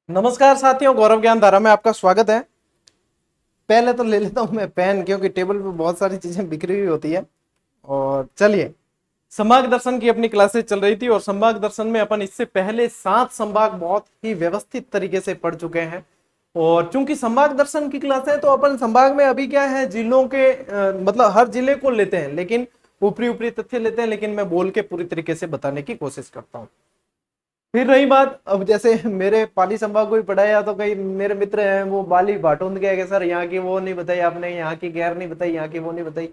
नमस्कार साथियों, गौरव ज्ञान धारा में आपका स्वागत है। पहले तो ले लेता हूं मैं पेन, क्योंकि टेबल पे बहुत सारी चीजें बिखरी हुई होती है। और चलिए, संभाग दर्शन की अपनी क्लासेस चल रही थी और संभाग दर्शन में अपन इससे पहले 7 संभाग बहुत ही व्यवस्थित तरीके से पढ़ चुके हैं। और चूंकि संभाग दर्शन की क्लास है तो अपन संभाग में अभी क्या है, जिलों के मतलब हर जिले को लेते हैं, लेकिन ऊपरी ऊपरी तथ्य लेते हैं, लेकिन मैं बोल के पूरी तरीके से बताने की कोशिश करता हूँ। फिर रही बात, अब जैसे मेरे पाली संभाग को ही पढ़ाया तो कई मेरे मित्र हैं वो बाली बाटूंद के, सर यहाँ की वो नहीं बताई आपने, यहाँ की गैर नहीं बताई, यहाँ की वो नहीं बताई।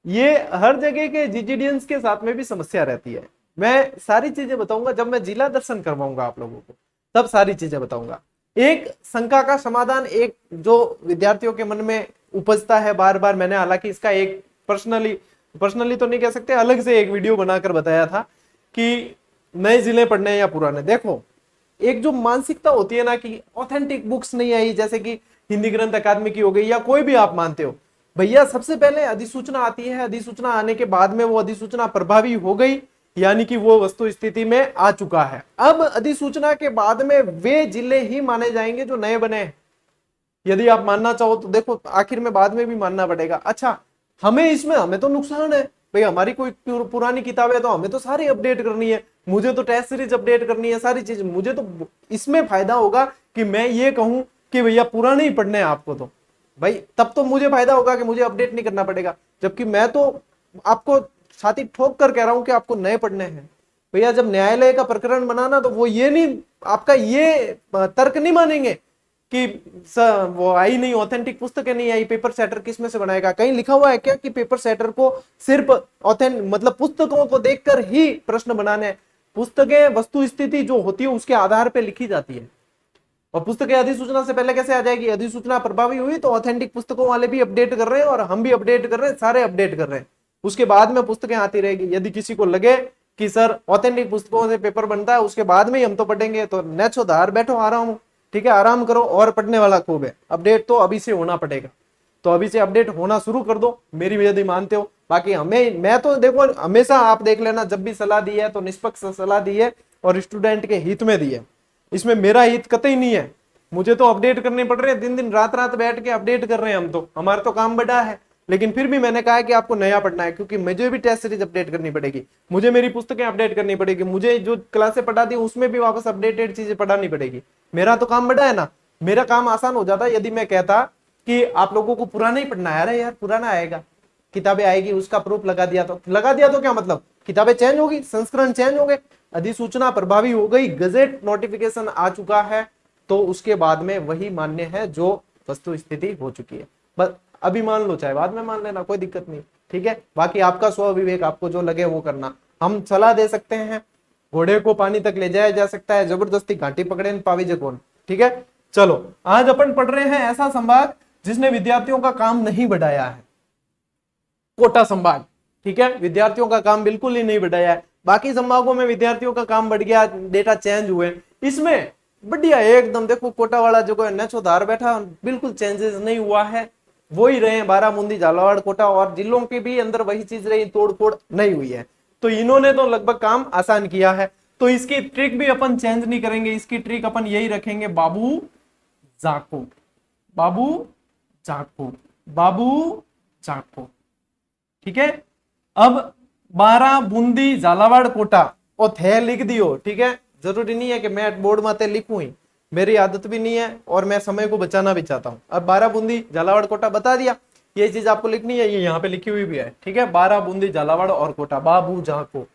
ये हर जगह के जीजीडियंस के साथ में भी समस्या रहती है। मैं सारी चीजें बताऊंगा जब मैं जिला दर्शन करवाऊंगा आप लोगों को, तब सारी चीजें बताऊंगा। एक शंका का समाधान, एक जो विद्यार्थियों के मन में उपजता है बार बार, मैंने हालांकि इसका एक पर्सनली तो नहीं कह सकते, अलग से एक वीडियो बनाकर बताया था कि नए जिले पढ़ने हैं या पुराने। देखो, एक जो मानसिकता होती है ना कि ऑथेंटिक बुक्स नहीं आई, जैसे कि हिंदी ग्रंथ अकादमी की हो गई या कोई भी आप मानते हो, भैया सबसे पहले अधिसूचना आती है, अधिसूचना आने के बाद में वो अधिसूचना प्रभावी हो गई, यानी कि वो वस्तु स्थिति में आ चुका है। अब अधिसूचना के बाद में वे जिले ही माने जाएंगे जो नए बने हैं। यदि आप मानना चाहो तो देखो, आखिर में बाद में भी मानना पड़ेगा। अच्छा, हमें तो नुकसान है भाई, हमारी कोई पुरानी किताब है तो हमें तो सारी अपडेट करनी है, मुझे तो टेस्ट सीरीज अपडेट करनी है, सारी चीज मुझे तो इसमें फायदा होगा कि मैं ये कहूं कि भैया पुराने ही पढ़ने हैं आपको, तो भाई तब तो मुझे फायदा होगा कि मुझे अपडेट नहीं करना पड़ेगा। जबकि मैं तो आपको छाती ठोक कर कह रहा हूं कि आपको नए पढ़ने हैं। भैया जब न्यायालय का प्रकरण बनाना तो वो ये नहीं, आपका ये तर्क नहीं मानेंगे कि सर वो आई नहीं, ऑथेंटिक पुस्तकें नहीं आई, पेपर सेटर किसमें से बनाएगा? कहीं लिखा हुआ है क्या कि पेपर सेटर को सिर्फ ऑथेंटिक मतलब पुस्तकों को देखकर ही प्रश्न बनाने हैं? पुस्तकें वस्तु स्थिति जो होती है उसके आधार पर लिखी जाती है। और पुस्तकें अधिसूचना से पहले कैसे आ जाएगी? अधिसूचना प्रभावी हुई तो ऑथेंटिक पुस्तकों वाले भी अपडेट कर रहे हैं और हम भी अपडेट कर रहे हैं, सारे अपडेट कर रहे हैं। उसके बाद में पुस्तकें आती रहेगी। यदि किसी को लगे कि सर ऑथेंटिक पुस्तकों से पेपर बनता है उसके बाद में ही हम तो पढ़ेंगे, तो नेचो धार बैठो, आराम हो, ठीक है, आराम करो और पढ़ने वाला खूब है। अपडेट तो अभी से होना पड़ेगा, तो अभी से अपडेट होना शुरू कर दो, मेरी यदि मानते हो। बाकी मैं तो देखो हमेशा आप देख लेना, जब भी सलाह दी है तो निष्पक्ष सलाह दी है और स्टूडेंट के हित में दी है। इसमें मेरा हित कतई नहीं है। मुझे तो अपडेट करने पड़ रहे हैं, दिन दिन रात रात बैठ के अपडेट कर रहे हैं हम तो, हमारा तो काम बड़ा है। लेकिन फिर भी मैंने कहा है कि आपको नया पढ़ना है, क्योंकि मुझे भी टेस्ट सीरीज अपडेट करनी पड़ेगी, मुझे मेरी पुस्तकें अपडेट करनी पड़ेगी, मुझे जो क्लासें पढ़ा दी उसमें भी वापस अपडेटेड चीजें पढ़ानी पड़ेगी। मेरा तो काम बड़ा है ना। मेरा काम आसान हो जाता यदि मैं कहता कि आप लोगों को पुराना ही पढ़ना है। अरे यार पुराना आएगा, किताबें आएगी, उसका प्रूफ लगा दिया तो क्या मतलब? किताबें चेंज होगी, संस्करण चेंज हो गए, अधिसूचना प्रभावी हो गई, गजेट नोटिफिकेशन आ चुका है, तो उसके बाद में वही मान्य है जो वस्तु स्थिति हो चुकी है। बस अभी मान लो चाहे बाद में मान लेना, कोई दिक्कत नहीं, ठीक है। बाकी आपका स्व विवेक, आपको जो लगे वो करना। हम सलाह दे सकते हैं, घोड़े को पानी तक ले जाया जा सकता है, जबरदस्ती घाटी पकड़े न पावी जगोन, ठीक है। चलो, आज अपन पढ़ रहे हैं ऐसा संभाग जिसने विद्यार्थियों का काम नहीं बढ़ाया है, कोटा संभाग, ठीक है। विद्यार्थियों का काम बिल्कुल ही नहीं बढ़ाया है। बाकी संभागों में विद्यार्थियों का काम बढ़ गया, डेटा चेंज हुए, इसमें बढ़िया एकदम। देखो कोटा वाला जो है नेचो धार बैठा, बिल्कुल चेंजेस नहीं हुआ है, वो ही रहे बारामुंदी, झालावाड़, कोटा, और जिलों के भी अंदर वही चीज रही, तोड़ फोड़ नहीं हुई है। तो इन्होंने तो लगभग काम आसान किया है। तो इसकी ट्रिक भी अपन चेंज नहीं करेंगे, इसकी ट्रिक अपन यही रखेंगे, बाबू जाको, बाबू जाको, बाबू जाको, ठीक है। अब 12 बूंदी झालावाड़ कोटा और थे लिख दियो, ठीक है। जरूरी नहीं है कि मैं बोर्ड माते लिखूं ही, मेरी आदत भी नहीं है और मैं समय को बचाना भी चाहता हूं। अब 12 बूंदी झालावाड़ कोटा बता दिया, ये चीज आपको लिखनी है, ये यहाँ पे लिखी हुई भी है, ठीक है। 12 बूंदी झालावाड़ और कोटा, बाबू जाको।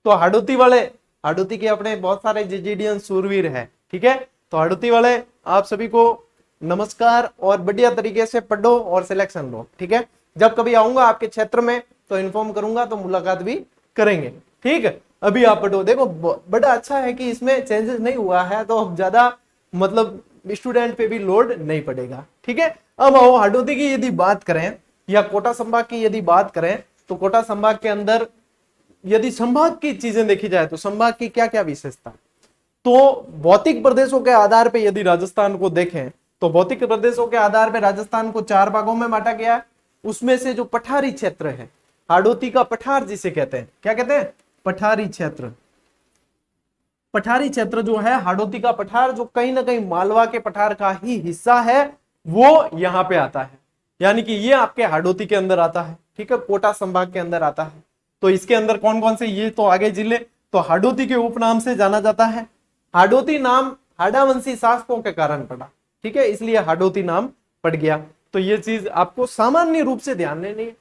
तो हाडोती वाले, हाडोती के अपने बहुत सारे जीजीडियन सूरवीर है, ठीक है। तो हाडोती वाले आप सभी को नमस्कार, और बढ़िया तरीके से पढ़ो और सिलेक्शन लो, ठीक है। जब कभी आऊंगा आपके क्षेत्र में तो इन्फॉर्म करूंगा, तो मुलाकात भी करेंगे, ठीक है। अभी आप पढ़ो, देखो बड़ा अच्छा है कि इसमें चेंजेस नहीं हुआ है, तो अब ज्यादा मतलब स्टूडेंट पे भी लोड नहीं पड़ेगा, ठीक है। अब आओ हाडोती की यदि बात करें या कोटा संभाग की यदि बात करें, तो कोटा संभाग के अंदर यदि संभाग की चीजें देखी जाए तो संभाग की क्या क्या विशेषता? तो भौतिक प्रदेशों के आधार पर यदि राजस्थान को देखें तो भौतिक प्रदेशों के आधार पर राजस्थान को 4 भागों में बांटा गया है। उसमें से जो पठारी क्षेत्र है, हाडोती का पठार जिसे कहते हैं, क्या कहते हैं? पठारी क्षेत्र, पठारी क्षेत्र जो है, हाड़ौती का पठार जो कहीं ना कहीं मालवा के पठार का ही हिस्सा है, वो यहाँ पे आता है, यानी कि ये आपके हाड़ौती के अंदर आता है, ठीक है, कोटा संभाग के अंदर आता है। तो इसके अंदर कौन कौन से, ये तो आगे जिले, तो हाड़ौती के उपनाम से जाना जाता है। हाड़ौती नाम हाड़ावंशी शासकों के कारण पड़ा, ठीक है, इसलिए हाड़ौती नाम पड़ गया। तो ये चीज आपको सामान्य रूप से ध्यान देनी है,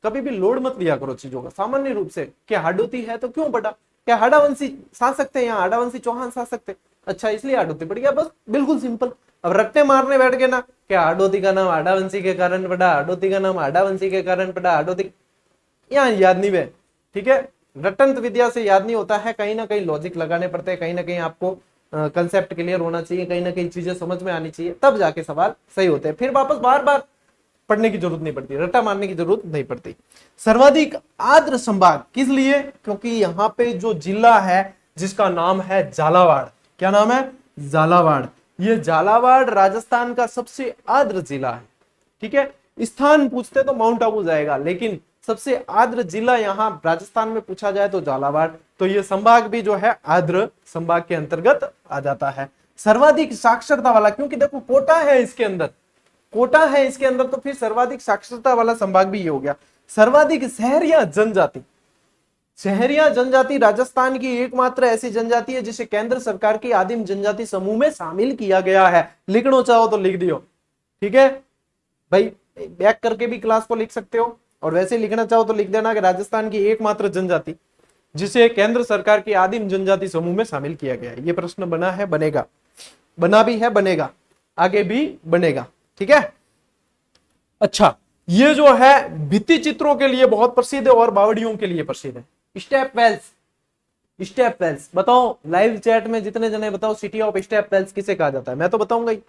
कभी भी लोड मत लिया करो चीजों का, सामान्य रूप से क्या हाड़ौती है तो क्यों पड़ा, क्या हाड़ावंशी शासक थे, यहाँ हाड़ावंशी चौहान शासक थे, अच्छा इसलिए हाड़ौती पड़ गया, बस बिल्कुल सिंपल। अब रट्टे मारने बैठ गए ना, क्या हाड़ौती का नाम हाड़ावंशी के कारण पड़ा, हाड़ौती का नाम हाड़ावंशी के कारण पड़ा, हाड़ौती, यहाँ याद नहीं वे, ठीक है, रटंत विद्या से याद नहीं होता है, कहीं ना कहीं लॉजिक लगाने पड़ते हैं, कहीं ना कहीं आपको कंसेप्ट क्लियर होना चाहिए, कहीं ना कहीं चीजें समझ में आनी चाहिए, तब जाके सवाल सही होते हैं, फिर वापस बार बार पढ़ने की जरूरत नहीं पड़ती, रट्टा मारने की जरूरत नहीं पड़ती। सर्वाधिक आर्द्र संभाग किस लिए, क्योंकि यहाँ पे जो जिला है जिसका नाम है झालावाड़, क्या नाम है, झालावाड़, ये झालावाड़ राजस्थान का सबसे आर्द्र जिला है, ठीक है। स्थान पूछते तो माउंट आबू जाएगा, लेकिन सबसे आर्द्र जिला यहाँ राजस्थान में पूछा जाए तो झालावाड़, तो ये संभाग भी जो है आर्द्र संभाग के अंतर्गत आ जाता है। सर्वाधिक साक्षरता वाला, क्योंकि देखो कोटा है इसके अंदर, कोटा है इसके अंदर, तो फिर सर्वाधिक साक्षरता वाला संभाग भी ये हो गया। सर्वाधिक शहरिया जनजाति, शहरिया जनजाति राजस्थान की एकमात्र ऐसी जनजाति है जिसे केंद्र सरकार की आदिम जनजाति समूह में शामिल किया गया है। लिखना चाहो तो लिख दियो, ठीक है भाई, बैक करके भी क्लास को लिख सकते हो, और वैसे लिखना चाहो तो लिख देना कि राजस्थान की एकमात्र जनजाति जिसे केंद्र सरकार की आदिम जनजाति समूह में शामिल किया गया है। ये प्रश्न बना है, बनेगा, बना भी है, बनेगा, आगे भी बनेगा, ठीक है। अच्छा, ये जो है भित्ति चित्रों के लिए बहुत प्रसिद्ध है और बावड़ियों के लिए प्रसिद्ध है। स्टेप वेल्स, स्टेप वेल्स बताओ, लाइव चैट में जितने जने बताओ, सिटी ऑफ स्टेप वेल्स किसे कहा जाता है, मैं तो बताऊंगा ही,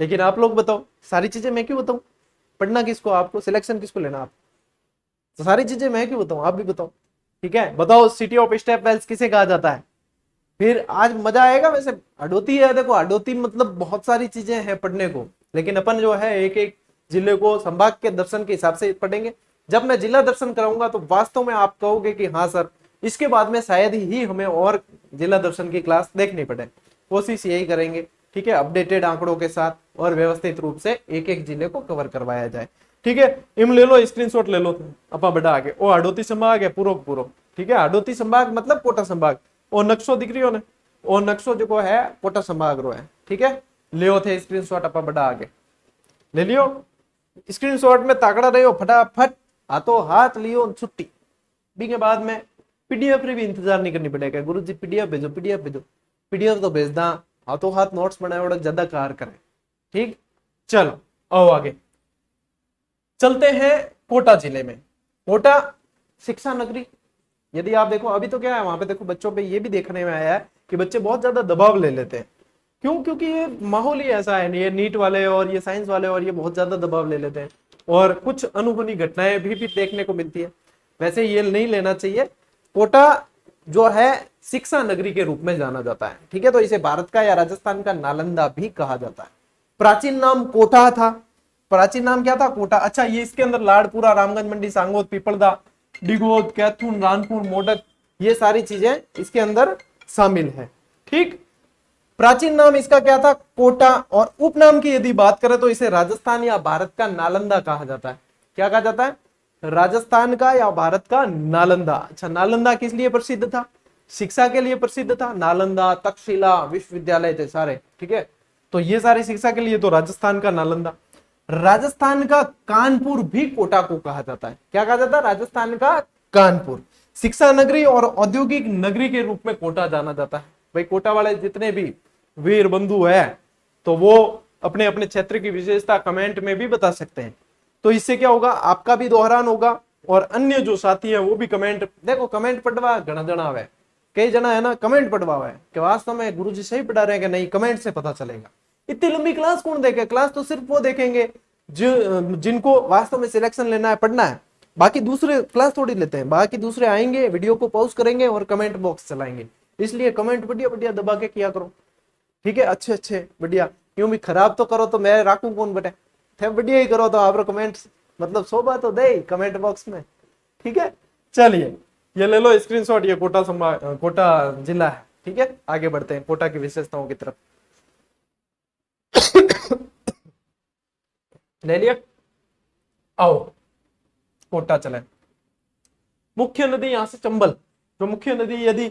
लेकिन आप लोग बताओ, सारी चीजें मैं क्यों बताऊं, पढ़ना किसको, आपको सिलेक्शन किसको लेना, आप तो सारी चीजें मैं क्यों बताऊं, आप भी बताओ, ठीक है, बताओ सिटी ऑफ स्टेप वेल्स किसे कहा जाता है। फिर आज मजा आएगा। वैसे हाड़ौती है, देखो हाड़ौती मतलब बहुत सारी चीजें हैं पढ़ने को, लेकिन अपन जो है एक एक जिले को संभाग के दर्शन के हिसाब से पढ़ेंगे। जब मैं जिला दर्शन कराऊंगा तो वास्तव में आप कहोगे कि हाँ सर, इसके बाद में शायद ही हमें और जिला दर्शन की क्लास देखनी पड़े, कोशिश यही करेंगे, ठीक है, अपडेटेड आंकड़ों के साथ और व्यवस्थित रूप से एक एक जिले को कवर करवाया जाए, ठीक है। इम ले लो, स्क्रीनशॉट ले लो, अपा बड़ा आगे ओ हाड़ौती संभाग है पूरो पूरो, ठीक है, हाड़ौती संभाग मतलब कोटा संभाग, और नक्शो दिख रही हो ने, और नक्शो जो है कोटा संभाग रो है, ठीक है, लियो थे स्क्रीनशॉट, अपा बड़ा आगे ले लियो, स्क्रीनशॉट में ताकड़ा रहो फटाफट, हाथों हाथ लियो छुट्टी भी के बाद में पीडीएफ भी इंतजार नहीं करनी पड़ेगा, गुरुजी पीडीएफ भेजो, पीडीएफ भेजो, पीडीएफ तो भेज दा, हाथों हाथ नोट्स बनाए और ज्यादा कार करें, ठीक। चलो आओ आगे चलते हैं कोटा जिले में। कोटा शिक्षा नगरी, यदि आप देखो अभी तो क्या है वहां पे, देखो बच्चों पे ये भी देखने में आया है कि बच्चे बहुत ज्यादा दबाव ले लेते हैं, क्यों, क्योंकि ये माहौल ही ऐसा है, ये नीट वाले और ये साइंस वाले और ये बहुत ज्यादा दबाव ले लेते हैं, और कुछ अनहोनी घटनाएं भी देखने को मिलती है। वैसे ये नहीं लेना चाहिए। कोटा जो है शिक्षा नगरी के रूप में जाना जाता है, ठीक है, तो इसे भारत का या राजस्थान का नालंदा भी कहा जाता है। प्राचीन नाम कोटा था, प्राचीन नाम क्या था, कोटा। अच्छा, ये इसके अंदर लाड़पुरा, रामगंज मंडी, सांगोद, पिपलदा, डिगोद, कैथून, रानपुर, मोडक, ये सारी चीजें इसके अंदर शामिल है, ठीक। प्राचीन नाम इसका क्या था, कोटा, और उपनाम की यदि बात करें तो इसे राजस्थान या भारत का नालंदा कहा जाता है। क्या कहा जाता है, राजस्थान का या भारत का नालंदा। अच्छा, नालंदा किस लिए प्रसिद्ध था, शिक्षा के लिए प्रसिद्ध था, नालंदा, तक्षशिला विश्वविद्यालय थे सारे, ठीक है, तो ये सारी शिक्षा के लिए, तो राजस्थान का नालंदा। राजस्थान का कानपुर भी कोटा को कहा जाता है, क्या कहा जाता है, राजस्थान का कानपुर। शिक्षा नगरी और औद्योगिक नगरी के रूप में कोटा जाना जाता है। भाई कोटा वाले जितने भी वीर बंधु है तो वो अपने अपने क्षेत्र की विशेषता कमेंट में भी बता सकते हैं, तो इससे क्या होगा, आपका भी दोहरान होगा और अन्य जो साथी है वो भी कमेंट, देखो कमेंट पढ़वा घना जना है, कई जना है ना कमेंट पढ़वा है कि वास्तव में गुरुजी सही पढ़ा रहे हैं कि नहीं, कमेंट से पता चलेगा। इतनी लंबी क्लास कौन देखे, क्लास तो सिर्फ वो देखेंगे जिनको वास्तव में सिलेक्शन लेना है, पढ़ना है, बाकी दूसरे क्लास थोड़ी लेते हैं, बाकी दूसरे आएंगे, वीडियो को पॉज करेंगे और कमेंट बॉक्स चलाएंगे, इसलिए कमेंट बढ़िया बढ़िया दबा के किया करो, ठीक है, अच्छे अच्छे बढ़िया, यूं भी खराब तो करो तो मैं राखूं कौन बेटे, थे बढ़िया ही करो तो आप कमेंट मतलब 100 बात तो दे कमेंट बॉक्स में, ठीक है। चलिए ये ले लो स्क्रीनशॉट, ये कोटा जिला है, ठीक है, आगे बढ़ते हैं कोटा की विशेषताओं की तरफ। ले लिया, आओ कोटा चले। मुख्य नदी यहां से चंबल, जो मुख्य नदी यदि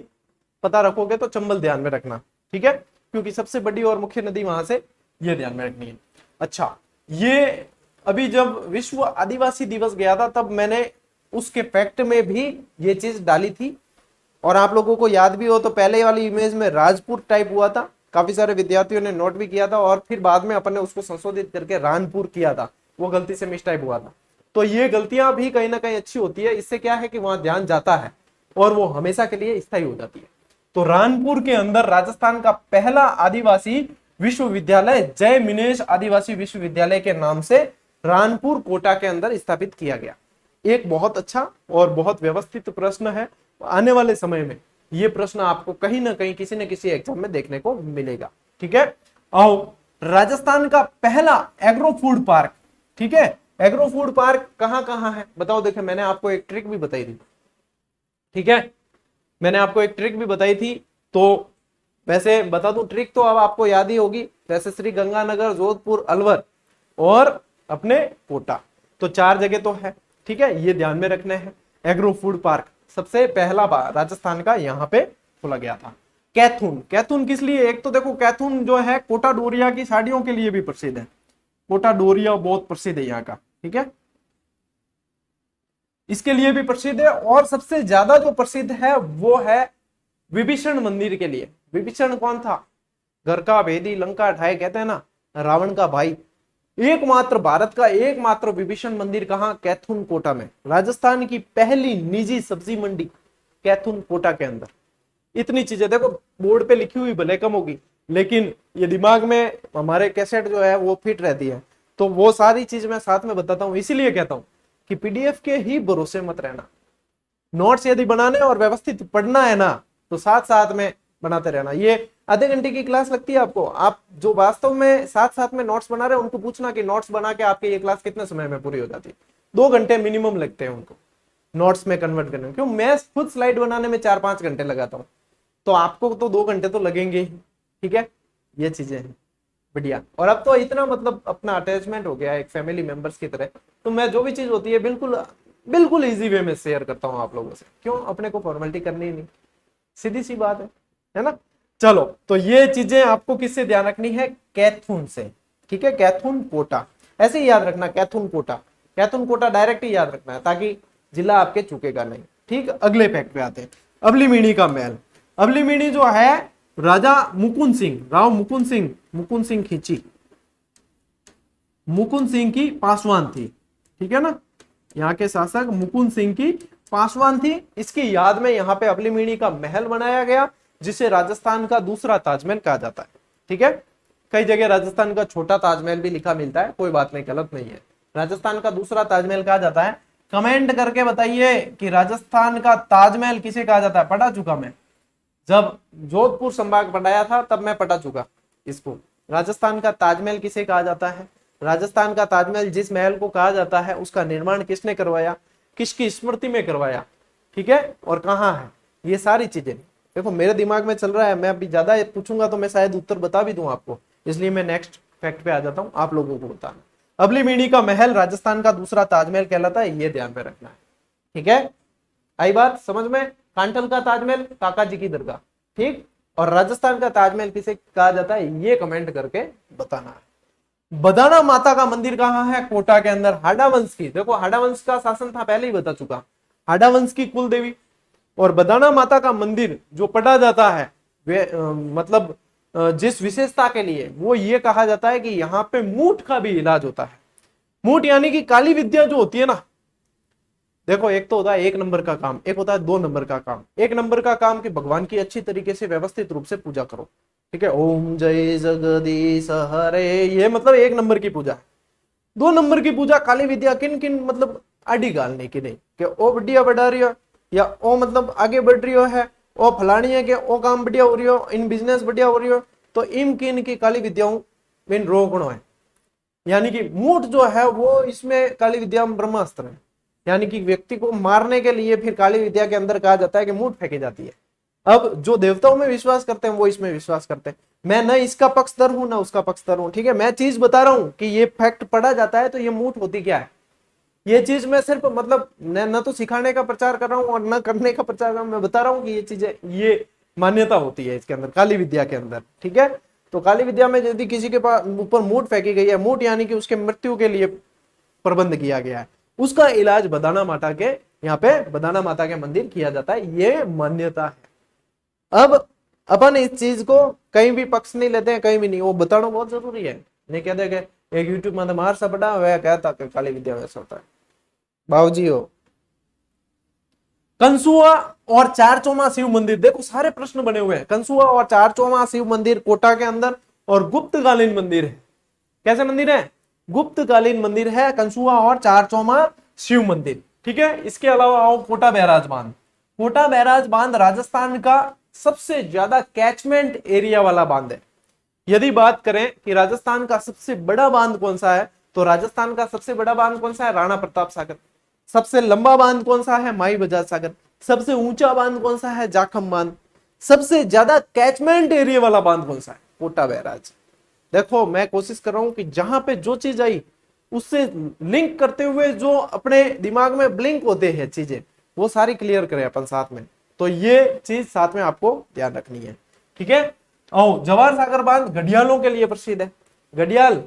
पता रखोगे तो चंबल ध्यान में रखना, ठीक है, क्योंकि सबसे बड़ी और मुख्य नदी वहां से, ये ध्यान में रखनी है। अच्छा, ये अभी जब विश्व आदिवासी दिवस गया था तब मैंने उसके फैक्ट में भी ये चीज डाली थी, और आप लोगों को याद भी हो तो पहले वाली इमेज में राजपुर टाइप हुआ था, काफी सारे विद्यार्थियों ने नोट भी किया था, और फिर बाद में अपन ने उसको संशोधित करके रानपुर किया था, वो गलती से मिस टाइप हुआ था। तो ये गलतियां भी कहीं ना कहीं अच्छी होती है, इससे क्या है कि वहां ध्यान जाता है और वो हमेशा के लिए स्थायी हो जाती है। तो रानपुर के अंदर राजस्थान का पहला आदिवासी विश्वविद्यालय जय मिनेश आदिवासी विश्वविद्यालय के नाम से रानपुर कोटा के अंदर स्थापित किया गया। एक बहुत अच्छा और बहुत व्यवस्थित प्रश्न है, आने वाले समय में ये प्रश्न आपको कहीं ना कहीं किसी न किसी एग्जाम में देखने को मिलेगा, ठीक है। आओ, राजस्थान का पहला एग्रो फूड पार्क, ठीक है, एग्रो फूड पार्क कहां कहां है बताओ। देखो मैंने आपको एक ट्रिक भी बताई थी, ठीक है, मैंने आपको एक ट्रिक भी बताई थी, तो वैसे बता दूं ट्रिक तो अब आपको याद ही होगी, जैसे श्री गंगानगर, जोधपुर, अलवर और अपने कोटा, तो 4 जगह तो है, ठीक है, ये ध्यान में रखने हैं। एग्रो फूड पार्क सबसे पहला बार राजस्थान का यहाँ पे खोला गया था। कैथून, कैथून किस लिए, एक तो देखो कैथून जो है कोटा डोरिया की साड़ियों के लिए भी प्रसिद्ध है, कोटा डोरिया बहुत प्रसिद्ध है यहाँ का, ठीक है, इसके लिए भी प्रसिद्ध है, और सबसे ज्यादा जो प्रसिद्ध है वो है विभीषण मंदिर के लिए। विभीषण कौन था, घर का भेदी लंका ढाए, कहते हैं ना, रावण का भाई। एकमात्र भारत का एकमात्र विभीषण मंदिर कहां, कैथून कोटा में। राजस्थान की पहली निजी सब्जी मंडी कैथून कोटा के अंदर। इतनी चीजें देखो बोर्ड पे लिखी हुई भले कम होगी, लेकिन ये दिमाग में हमारे कैसेट जो है वो फिट रहती है, तो वो सारी चीज मैं साथ में बताता हूं। इसीलिए कहता हूं कि पीडीएफ के ही भरोसे मत रहना, नोट्स यदि बनाने और व्यवस्थित पढ़ना है ना तो साथ साथ में बनाते रहना। ये आधे घंटे की क्लास लगती है आपको, आप जो वास्तव में साथ साथ में नोट्स बना रहे हैं उनको पूछना कि नोट्स बना के आपकी ये क्लास कितने समय में पूरी हो जाती है। 2 घंटे मिनिमम लगते हैं उनको नोट्स में कन्वर्ट करने में, क्यों, मैं खुद स्लाइड बनाने में 4-5 घंटे लगाता हूँ, तो आपको तो 2 घंटे तो लगेंगे ही, ठीक है, ये चीजें हैं बढ़िया। और अब तो इतना मतलब अपना अटैचमेंट हो गया है एक फैमिली मेंबर्स की तरह, तो मैं जो भी चीज होती है बिल्कुल बिल्कुल इजी वे में शेयर करता हूँ आप लोगों से, क्यों, अपने को फॉर्मेलिटी करनी ही नहीं, सीधी सी बात है ना। चलो, तो ये चीजें आपको किससे ध्यान रखनी है, कैथून से, ठीक है, कैथून कोटा ऐसे ही याद रखना, कैथून कोटा, कैथून कोटा डायरेक्ट ही याद रखना है ताकि जिला आपके चूकेगा नहीं, ठीक। अगले फैक्ट पे आते हैं, अबलीमीणी का महल। अबलीमीणी जो है राजा मुकुंद सिंह, राव मुकुंद सिंह खींची, मुकुंद सिंह की पासवान थी, ठीक है ना, यहाँ के शासक मुकुंद सिंह की पासवान थी। इसकी याद में यहाँ पे अबलीमीणी का महल बनाया गया, जिसे राजस्थान का दूसरा ताजमहल कहा जाता है, ठीक है। कई जगह राजस्थान का छोटा ताजमहल भी लिखा मिलता है, कोई बात नहीं, गलत नहीं है, राजस्थान का दूसरा ताजमहल कहा जाता है। कमेंट करके बताइए कि राजस्थान का ताजमहल किसे कहा जाता है, पढ़ा चुका मैं, जब जोधपुर संभाग बनाया था तब मैं पढ़ा चुका इसको। राजस्थान का ताजमहल किसे कहा जाता है, राजस्थान का ताजमहल जिस महल को कहा जाता है उसका निर्माण किसने करवाया, किसकी स्मृति में करवाया, ठीक है, और कहाँ है, ये सारी चीजें देखो मेरे दिमाग में चल रहा है। मैं अभी ज्यादा पूछूंगा तो मैं शायद उत्तर बता भी दूं आपको, इसलिए मैं नेक्स्ट फैक्ट पे आ जाता हूं, आप लोगों को बताना। अबलीमीणी का महल राजस्थान का दूसरा ताजमहल कहलाता है, ये ध्यान में रखना है, ठीक है। आई बात समझ में। कांटल का ताजमहल काका जी की दरगाह, ठीक, और राजस्थान का ताजमहल किसे कहा जाता है ये कमेंट करके बताना है। बदाना माता का मंदिर कहाँ है, कोटा के अंदर। हाडा वंश की, देखो हाडा वंश का शासन था, पहले ही बता चुका, हाडा वंश की कुल देवी। और बदाना माता का मंदिर जो पढ़ा जाता है वे मतलब जिस विशेषता के लिए वो ये कहा जाता है कि यहाँ पे मूठ का भी इलाज होता है। मूठ यानी कि काली विद्या जो होती है ना, देखो एक तो होता है 1 नंबर का काम, एक होता है 2 नंबर का काम। 1 नंबर का काम कि भगवान की अच्छी तरीके से व्यवस्थित रूप से पूजा करो, ठीक है, ओम जय जगदीश हरे, ये मतलब 1 नंबर की पूजा है। 2 नंबर की पूजा काली विद्या किन किन मतलब आड़ी गालने की नहीं, कि ओ बढ़िया बढ़ा रही हो या ओ मतलब आगे बढ़ रही हो है, ओ फलानी है कि ओ काम बढ़िया हो रही हो, इन बिजनेस बढ़िया हो रही हो, तो इन किन की काली विद्याओं में रोकणो है। यानी कि मूठ जो है वो इसमें काली विद्या में ब्रह्मास्त्र है, यानी कि व्यक्ति को मारने के लिए फिर काली विद्या के अंदर कहा जाता है कि मूठ फेंकी जाती है, अब जो देवताओं में विश्वास करते हैं वो इसमें विश्वास करते हैं। मैं न इसका पक्षधर हूं ना उसका पक्षधर हूं, ठीक है। मैं चीज बता रहा हूं कि ये फैक्ट पढ़ा जाता है तो ये मूठ होती क्या है। ये चीज मैं सिर्फ मतलब न तो सिखाने का प्रचार कर रहा हूं और न करने का प्रचार कर रहा हूं, मैं बता रहा हूं कि ये चीजें, ये मान्यता होती है इसके अंदर, काली विद्या के अंदर, ठीक है। तो काली विद्या में यदि किसी के पास ऊपर मूठ फेंकी गई है, मूठ यानी कि उसके मृत्यु के लिए प्रबंध किया गया है, उसका इलाज बदाना माता के यहाँ पे बदाना माता के मंदिर किया जाता है, ये मान्यता है। अब अपन इस चीज को कहीं भी पक्ष नहीं लेते हैं, कहीं भी नहीं, वो बताना बहुत जरूरी है। नहीं कहते कि एक यूट्यूब में मार सा बड़ा वह कहता कि काली विद्या वैसा होता है। बाबूजी हो कंसुआ और चारचोमा शिव मंदिर, देखो सारे प्रश्न बने हुए हैं। कंसुआ और चारचोमा शिव मंदिर कोटा के अंदर, और गुप्तकालीन मंदिर है। कैसे मंदिर है? गुप्तकालीन मंदिर है कंसुआ और चारचोमा शिव मंदिर, ठीक है। इसके अलावा आओ कोटा बैराज बांध। कोटा बैराज बांध राजस्थान का सबसे ज्यादा कैचमेंट एरिया वाला बांध है। यदि बात करें कि राजस्थान का सबसे बड़ा बांध कौन सा है, तो राजस्थान का सबसे बड़ा बांध कौन सा है? राणा प्रताप सागर। सबसे लंबा बांध कौन सा है? माई बजाज सागर। सबसे ऊंचा बांध कौन सा है? जाखम बांध। सबसे ज्यादा कैचमेंट एरिया वाला बांध कौन सा है? कोटा बैराज। देखो मैं कोशिश कर रहा हूं कि जहां पे जो चीज आई उससे लिंक करते हुए जो अपने दिमाग में ब्लिंक होते हैं चीजें, वो सारी क्लियर करें अपन साथ में। तो ये चीज साथ में आपको ध्यान रखनी है, ठीक है। आओ जवाहर सागर बांध घड़ियालों के लिए प्रसिद्ध है। घड़ियाल,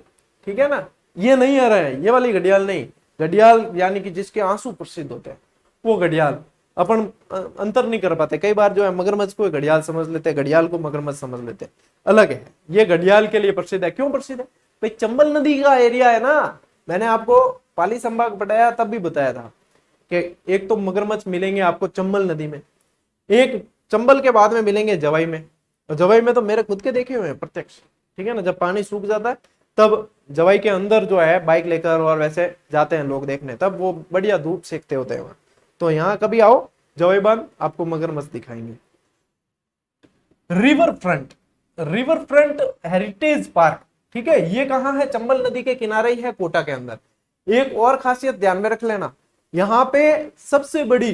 ठीक है ना, ये नहीं आ रहा है, ये वाली घड़ियाल नहीं, घड़ियाल यानी कि जिसके आंसू प्रसिद्ध होते हैं वो घड़ियाल। अपन अंतर नहीं कर पाते, कई बार जो है मगरमच्छ को घड़ियाल समझ लेते हैं, घड़ियाल को मगरमच्छ समझ लेते हैं, अलग है। ये घड़ियाल के लिए प्रसिद्ध है। क्यों प्रसिद्ध है भाई? चंबल नदी का एरिया है ना। मैंने आपको पाली संभाग पढ़ाया तब भी बताया था कि एक तो मगरमच्छ मिलेंगे आपको चंबल नदी में, एक चंबल के बाद में मिलेंगे जवाई में। और जवाई में तो मेरे खुद के देखे हुए हैं प्रत्यक्ष, ठीक है ना। जब पानी सूख जाता है तब जवाई के अंदर जो है बाइक लेकर और वैसे जाते हैं लोग देखने, तब वो बढ़िया धूप सेकते होते हैं वहां। तो यहाँ कभी आओ जवाई बांध, आपको मगरमच्छ दिखाएंगे। River front, river front heritage park, ठीक है। ये कहाँ है? चंबल नदी के किनारे ही है, कोटा के अंदर। एक और खासियत ध्यान में रख लेना, यहाँ पे सबसे बड़ी,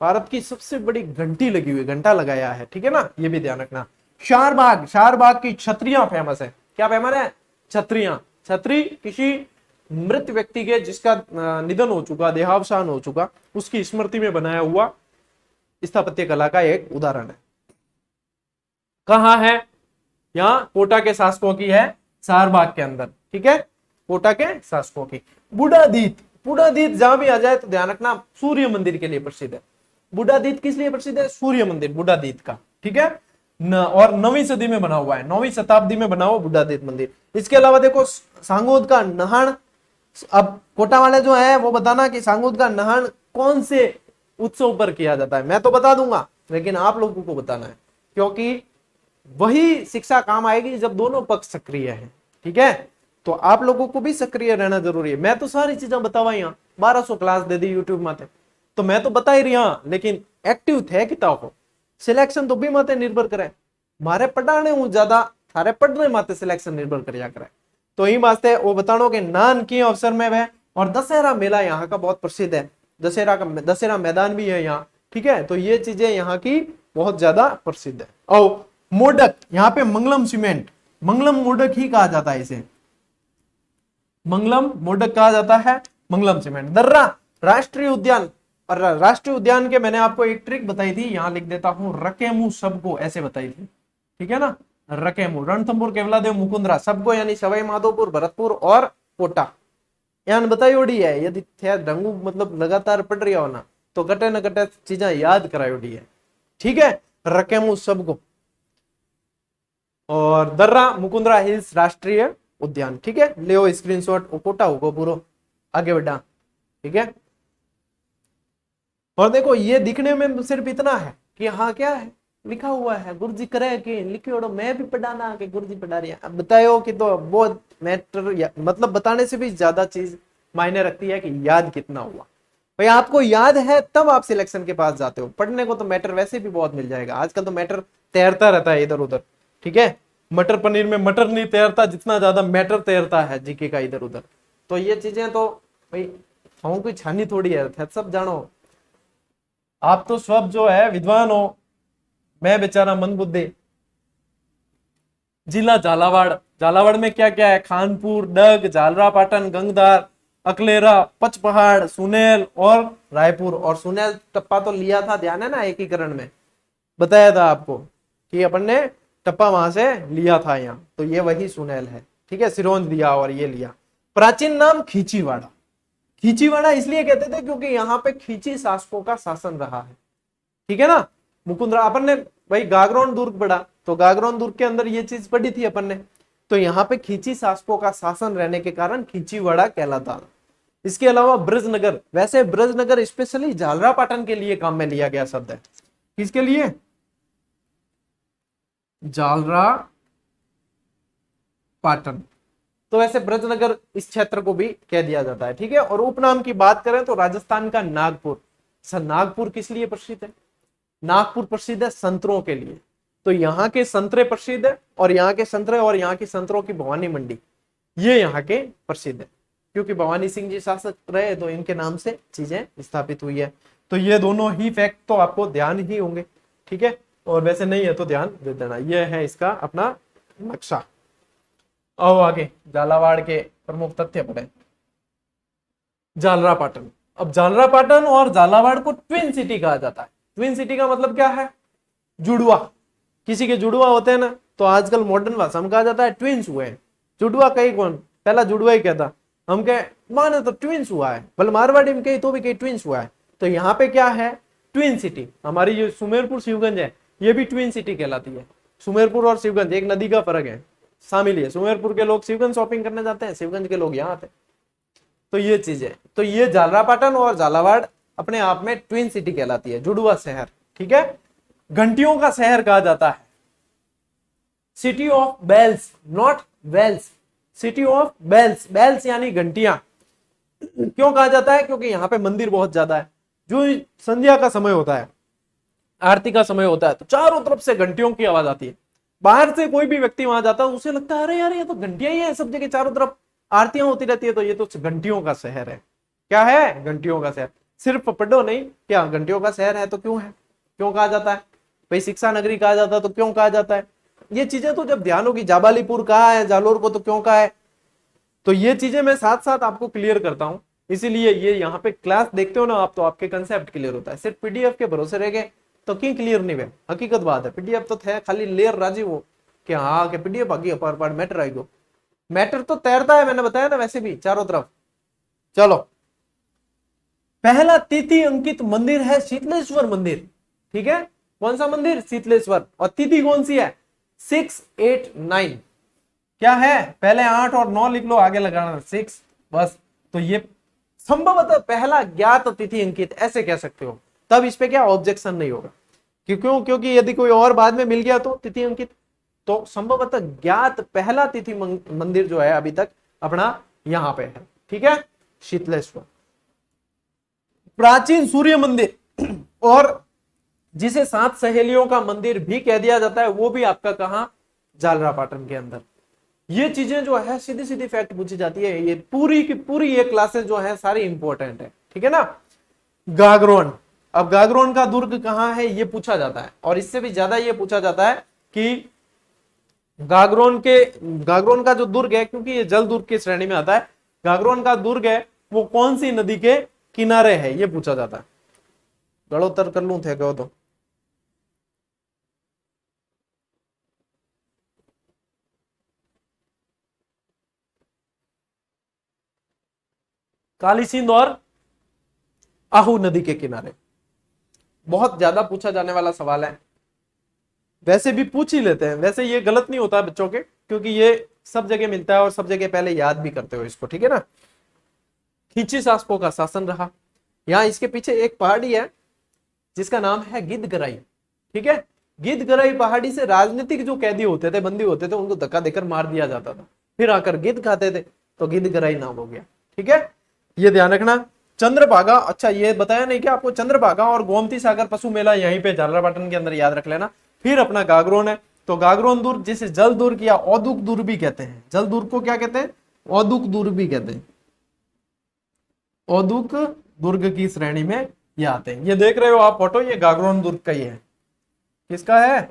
भारत की सबसे बड़ी घंटी लगी हुई, घंटा लगाया है, ठीक है ना, ये भी ध्यान रखना। शारबाग, शारबाग की छतरियां फेमस है। क्या फेमस है? छतरियां। छतरी किसी मृत व्यक्ति के जिसका निधन हो चुका, देहावसान हो चुका, उसकी स्मृति में बनाया हुआ स्थापत्य कला का एक उदाहरण है। कहां है? यहां कोटा के शासकों की है, शारबाग के अंदर, ठीक है, कोटा के शासकों की। बुढ़ादीत, बुढ़ादीत जहां भी आ जाए तो ध्यान रखना सूर्य मंदिर के लिए प्रसिद्ध है। बुढ़ादीत किस लिए प्रसिद्ध है? सूर्य मंदिर बुढ़ादीत का, ठीक है और 9वीं सदी में बना हुआ है, 9वीं शताब्दी में बना हुआ बुढ़ादीत मंदिर। इसके अलावा देखो सांगोद का नहान। अब कोटा वाले जो है वो बताना कि सांगोद का नहान कौन से उत्सव पर किया जाता है। मैं तो बता दूंगा लेकिन आप लोगों को बताना है, क्योंकि वही शिक्षा काम आएगी जब दोनों पक्ष सक्रिय हैं, ठीक है। तो आप लोगों को भी सक्रिय रहना जरूरी है। मैं तो सारी चीजें बतावा यहाँ 1200 क्लास दे दी यूट्यूब माते, तो मैं तो बता ही रहा, लेकिन एक्टिव थे किताब को सिलेक्शन तो भी माते निर्भर करे। मारे पढ़ाने हूं ज्यादा, थारे पढ़ने माते सिलेक्शन निर्भर कर करे। तो यही वास्ते वो बतानो के नान के अवसर में वह, और दशहरा मेला यहाँ का बहुत प्रसिद्ध है, दशहरा मैदान भी है यहाँ, ठीक है। तो ये चीजें यहाँ की बहुत ज्यादा प्रसिद्ध है। और मोडक, यहाँ पे मंगलम सीमेंट, मंगलम मोडक ही कहा जाता है इसे, मंगलम मोडक कहा जाता है, मंगलम सीमेंट। दर्रा राष्ट्रीय उद्यान, और राष्ट्रीय उद्यान के मैंने आपको एक ट्रिक बताई थी, यहां लिख देता हूं, रकेमू सबको ऐसे बताई थी, ठीक है ना। रकेमू, रणथंभौर, केवलादेव, मुकुंदरा सबको यानी सवाई माधोपुर, भरतपुर और कोटा यान बताई ओडी है। यदि ढंगू मतलब लगातार पढ़ रही हो ना तो कटे न कटे चीजें याद कराई ओडी है, ठीक है। रकेमू सबको और दर्रा मुकुंदरा हिल्स राष्ट्रीय उद्यान, ठीक है। ले स्क्रीनशॉट, कोटा होगा पूरा, आगे बढ़ा, ठीक है। और देखो ये दिखने में सिर्फ इतना है कि हाँ क्या है लिखा हुआ है, गुरुजी करे कि लिखे ओडो, मैं भी पढ़ाना कि गुरुजी पढ़ा रही है। अब बताओ कि तो बहुत मैटर, मतलब बताने से भी ज्यादा चीज मायने रखती है कि याद कितना हुआ। भाई आपको याद है तब आप सिलेक्शन के पास जाते हो, पढ़ने को तो मैटर वैसे भी बहुत मिल जाएगा। आजकल तो मैटर तैरता रहता है इधर उधर, ठीक है। मटर पनीर में मटर नहीं तैरता जितना ज्यादा मैटर तैरता है जीके का इधर उधर। तो ये चीजें तो भाई हम कोई छानी थोड़ी है, सब जानो। आप तो सब जो है विद्वान हो, मैं बेचारा मंदबुद्धि। जिला झालावाड़, झालावाड़ में क्या क्या है, खानपुर, डग, झालरापाटन, गंगधार, अकलेरा, पचपहाड़, सुनेल और रायपुर। और सुनेल टप्पा तो लिया था, ध्यान है ना, एकीकरण में बताया था आपको कि अपन ने टप्पा वहां से लिया था यहाँ, तो ये वही सुनेल है। ठीक है, सिरोंज दिया और ये लिया। प्राचीन नाम खींचीवाड़ा। खींचीवाड़ा इसलिए कहते थे क्योंकि यहाँ पे खींची शासकों का शासन रहा है। ठीक है ना। मुकुंदरा अपन ने भाई गागरोन दुर्ग पढ़ा, तो गागरोन दुर्ग के अंदर ये चीज पढ़ी थी अपन ने। तो यहाँ पे खींची शासकों का शासन रहने के कारण खींचीवाड़ा कहलाता। इसके अलावा ब्रजनगर, वैसे ब्रजनगर स्पेशली झालरापाटन के लिए काम में लिया गया शब्द है। किसके लिए? झालरापाटन। तो वैसे ब्रजनगर इस क्षेत्र को भी कह दिया जाता है। ठीक है। और उपनाम की बात करें तो राजस्थान का नागपुर। सर नागपुर किस लिए प्रसिद्ध है? नागपुर प्रसिद्ध है संतरों के लिए। तो यहाँ के संतरे प्रसिद्ध है, और यहाँ के संतरे और यहाँ की संतरों की भवानी मंडी, ये यहाँ के प्रसिद्ध है। क्योंकि भवानी सिंह जी शासक रहे तो इनके नाम से चीजें स्थापित हुई है। तो ये दोनों ही फैक्ट तो आपको ध्यान ही होंगे। ठीक है। और वैसे नहीं है तो ध्यान दे देना। ये है इसका अपना नक्शा। आओ आगे झालावाड़ के प्रमुख तथ्य पढ़े। झालरापाटन। अब झालरापाटन और झालावाड़ को ट्विन सिटी कहा जाता है। ट्विन सिटी का मतलब क्या है? जुड़वा। किसी के जुड़वा होते हैं ना, तो आजकल मॉडर्न भाषा में कहा जाता है ट्विंस हुए हैं। जुड़वा कहीं कौन, पहला जुड़वा ही कहता, हम कहे माने तो ट्विंस हुआ है, बल मारवाड़ी में कही तो भी कहीं ट्विंस हुआ है। तो यहाँ पे क्या है? Twin city. हमारी जो सुमेरपुर शिवगंज है ये भी ट्विन सिटी कहलाती है। सुमेरपुर और शिवगंज एक नदी का फर्क है, शामिल है। सुमेरपुर के लोग शिवगंज शॉपिंग करने जाते हैं, शिवगंज के लोग यहाँ आते हैं। तो ये चीज है। तो ये झालरापाटन और झालावाड़ अपने आप में ट्विन सिटी कहलाती है, जुड़वा शहर। ठीक है। घंटियों का शहर कहा जाता है, city of bells, not wells, city of bells. Bells यानी घंटियां। क्यों कहा जाता है? क्योंकि यहाँ पे मंदिर बहुत ज्यादा है। जो संध्या का समय होता है, आरती का समय होता है, तो चारों तरफ से घंटियों की आवाज आती है। बाहर से कोई भी व्यक्ति वहां जाता है, उसे लगता है अरे यार ये तो घंटियां ही है, सब जगह चारों तरफ आरतियां होती रहती है, तो ये तो घंटियों का शहर है। क्या है? घंटियों का शहर। सिर्फ पढ़ो नहीं, क्या घंटियों का शहर है तो क्यों है, क्यों कहा जाता है? भाई शिक्षा नगरी कहा जाता है तो क्यों कहा जाता है? ये चीजें तो जब ध्यान होगी, जाबालीपुर कहा है, जालोर को तो क्यों कहा है? तो ये चीजें मैं साथ साथ आपको क्लियर करता हूं। इसीलिए ये यहाँ पे क्लास देखते हो ना आप, तो आपके कंसेप्ट क्लियर होता है। सिर्फ पीडीएफ के भरोसे रह गए तो क्यों क्लियर नहीं हुए? हकीकत बात है, पीडीएफ तो थे खाली लेर राजी हो कि हाँ कि पीडीएफ आगे अपार पार मैटर आएगा। मैटर तो तैरता है, मैंने बताया ना, वैसे भी चारों तरफ। चलो, पहला तिथि अंकित मंदिर है शीतलेश्वर मंदिर। ठीक है। कौन सा मंदिर? शीतलेश्वर। और तिथि कौन सी है? 6, 8, 9। क्या है? पहले 8 और 9 लिख लो, आगे लगाना 6 बस। तो ये संभवतः पहला ज्ञात तिथि अंकित ऐसे कह सकते हो, तब इस पे क्या ऑब्जेक्शन नहीं होगा। क्यों? क्योंकि यदि कोई और बाद में मिल गया तो तिथि अंकित, तो संभवतः ज्ञात पहला तिथि मंदिर जो है अभी तक अपना यहां पे है। ठीक है। शीतलेश्वर। प्राचीन सूर्य मंदिर और जिसे 7 सहेलियों का मंदिर भी कह दिया जाता है, वो भी आपका कहां? झालरापाटन के अंदर। ये चीजें जो है सीधी सीधी फैक्ट पूछी जाती है। ये पूरी की पूरी ये क्लासेस जो है सारी इंपॉर्टेंट है। ठीक है ना। गागरोन। अब गागरोन का दुर्ग कहां है ये पूछा जाता है, और इससे भी ज्यादा ये पूछा जाता है कि गागरोन का जो दुर्ग है, क्योंकि ये जल दुर्ग की श्रेणी में आता है, गागरोन का दुर्ग है वो कौन सी नदी के किनारे है, ये पूछा जाता है। गड़ोत्तर कर लूं थे कहो तो। काली सिंध और आहू नदी के किनारे। बहुत ज्यादा पूछा जाने वाला सवाल है, वैसे भी पूछ ही लेते हैं। वैसे ये गलत नहीं होता बच्चों के, क्योंकि ये सब जगह मिलता है और सब जगह पहले याद भी करते हो इसको। ठीक है ना। खींची शासकों का शासन रहा। यहाँ इसके पीछे एक पहाड़ी है जिसका नाम है गिद्धगराई। ठीक है। गिद्धगराई पहाड़ी से राजनीतिक जो कैदी होते थे, बंदी होते थे, उनको धक्का देकर मार दिया जाता था, फिर आकर गिद्ध खाते थे, तो गिद्धगराई नाम हो गया। ठीक है। ये ध्यान रखना। चंद्रभागा, अच्छा ये बताया नहीं कि आपको, चंद्रभागा और गोमती सागर पशु मेला यहीं पे झालरापाटन के अंदर, याद रख लेना। फिर अपना गागरोन है, तो गागरोन दुर्ग जिसे जल दुर्ग या औदुक दुर्ग भी कहते हैं। जल दुर्ग को क्या कहते हैं? औदुक दुर्ग भी कहते हैं। औदुक दुर्ग की श्रेणी में ये आते हैं। ये देख रहे हो आप फोटो, ये गागरोन दुर्ग का ही है। किसका है?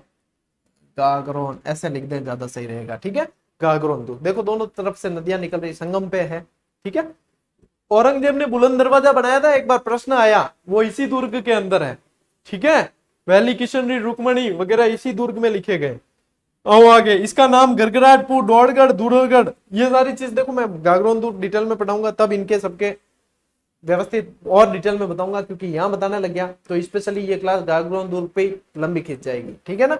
गागरोन, ऐसे लिख दें ज्यादा सही रहेगा, ठीक है। गागरोन दुर्ग, देखो दोनों तरफ से नदियां निकल रही, संगम पे है, ठीक है। औरंगजेब ने बुलंद दरवाजा बनाया था, एक बार प्रश्न आया, वो इसी दुर्ग के अंदर है, ठीक है। वैली किशनरी रुक्मणी वगैरह इसी दुर्ग में लिखे गए। आओ आगे, इसका नाम गरगराटपुर, डोरगढ़, दूरगढ़, ये सारी चीज देखो मैं गागरोन दुर्ग डिटेल में पढ़ाऊंगा, तब इनके सबके व्यवस्थित और डिटेल में बताऊंगा, क्योंकि यहां बताने लग गया तो स्पेशली ये क्लास गागरोन दुर्ग पे लंबी खींच जाएगी, ठीक है ना।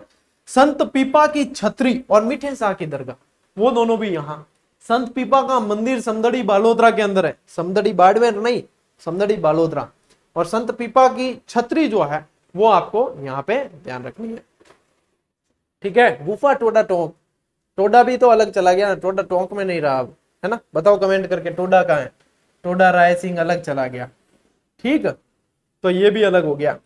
संत पीपा की छतरी और मीठे शाह की दरगाह, वो दोनों भी यहाँ। संत पीपा का मंदिर समदड़ी बालोतरा के अंदर है, समदड़ी बाड़मेर नहीं, समदड़ी बालोतरा। और संत पीपा की छतरी जो है वो आपको यहाँ पे ध्यान रखनी है, ठीक है। गुफा टोडा टोंक, टोडा भी तो अलग चला गया ना, टोडा टोंक में नहीं रहा अब, है ना। बताओ कमेंट करके टोडा कहाँ है? टोडा रायसिंह अलग चला गया, ठीक, तो ये भी अलग हो गया।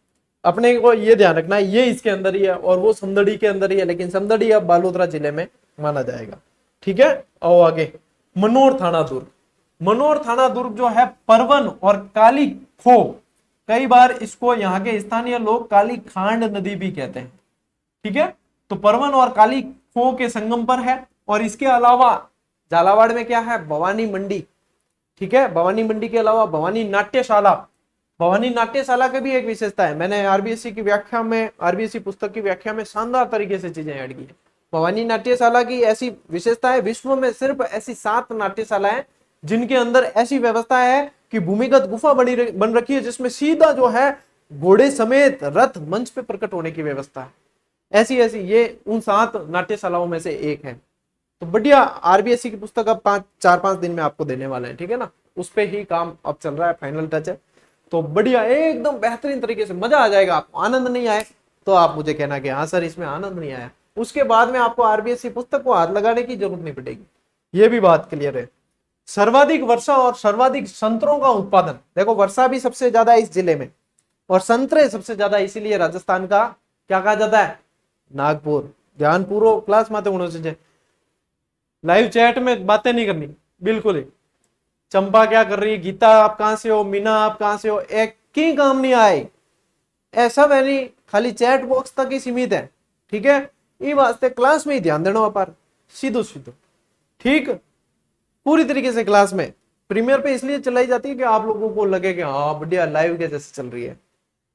अपने को ये ध्यान रखना है, ये इसके अंदर ही है और वो समदड़ी के अंदर ही है, लेकिन समदड़ी अब बालोतरा जिले में माना जाएगा, ठीक है। आओ आगे, मनोर थाना दुर्ग। मनोर थाना दुर्ग जो है परवन और काली खो, कई बार इसको यहाँ के स्थानीय लोग काली खांड नदी भी कहते हैं, ठीक है। तो परवन और काली खो के संगम पर है। और इसके अलावा झालावाड़ में क्या है? भवानी मंडी, ठीक है। भवानी मंडी के अलावा भवानी नाट्यशाला, भवानी नाट्यशाला की भी एक विशेषता है, मैंने आरबीएससी की व्याख्या में, आरबीएससी पुस्तक की व्याख्या में शानदार तरीके से चीजें ऐड की है। भवानी नाट्यशाला की ऐसी विशेषता है, विश्व में सिर्फ ऐसी 7 नाट्यशालाएं जिनके अंदर ऐसी व्यवस्था है कि भूमिगत गुफा बन रखी है, जिसमें सीधा जो है घोड़े समेत रथ मंच पे प्रकट होने की व्यवस्था है। ऐसी ऐसी ये उन 7 नाट्यशालाओं में से एक है। तो बढ़िया, आरबीएससी की पुस्तक अब 4-5 दिन में आपको देने वाले हैं, ठीक है ना। उस पे ही काम अब चल रहा है, फाइनल टच है। तो बढ़िया, एकदम बेहतरीन तरीके से मजा आ जाएगा। आपको आनंद नहीं आए तो आप मुझे कहना कि हाँ सर इसमें आनंद नहीं आया, उसके बाद में आपको आरबीएससी पुस्तक को हाथ लगाने की जरूरत नहीं पड़ेगी, ये भी बात क्लियर है। सर्वाधिक वर्षा और सर्वाधिक संतरों का उत्पादन, देखो वर्षा भी सबसे ज्यादा इस जिले में और संतरे सबसे ज्यादा, इसीलिए राजस्थान का क्या कहा जाता है? नागपुर। ध्यान पूर्वक क्लास माते होने से, लाइव चैट में बातें नहीं करनी बिल्कुल ही। चंपा क्या कर रही है? गीता आप कहां से हो? मीना आप कहां से हो? एक की काम नहीं आए, ऐसा मैंने खाली चैट बॉक्स तक ही सीमित है, ठीक है। ये वास्ते क्लास में ही ध्यान देना पर सीधो सीधो, ठीक, पूरी तरीके से क्लास में। प्रीमियर पे इसलिए चलाई जाती है कि आप लोगों को लगे कि हाँ बढ़िया लाइव के जैसे चल रही है,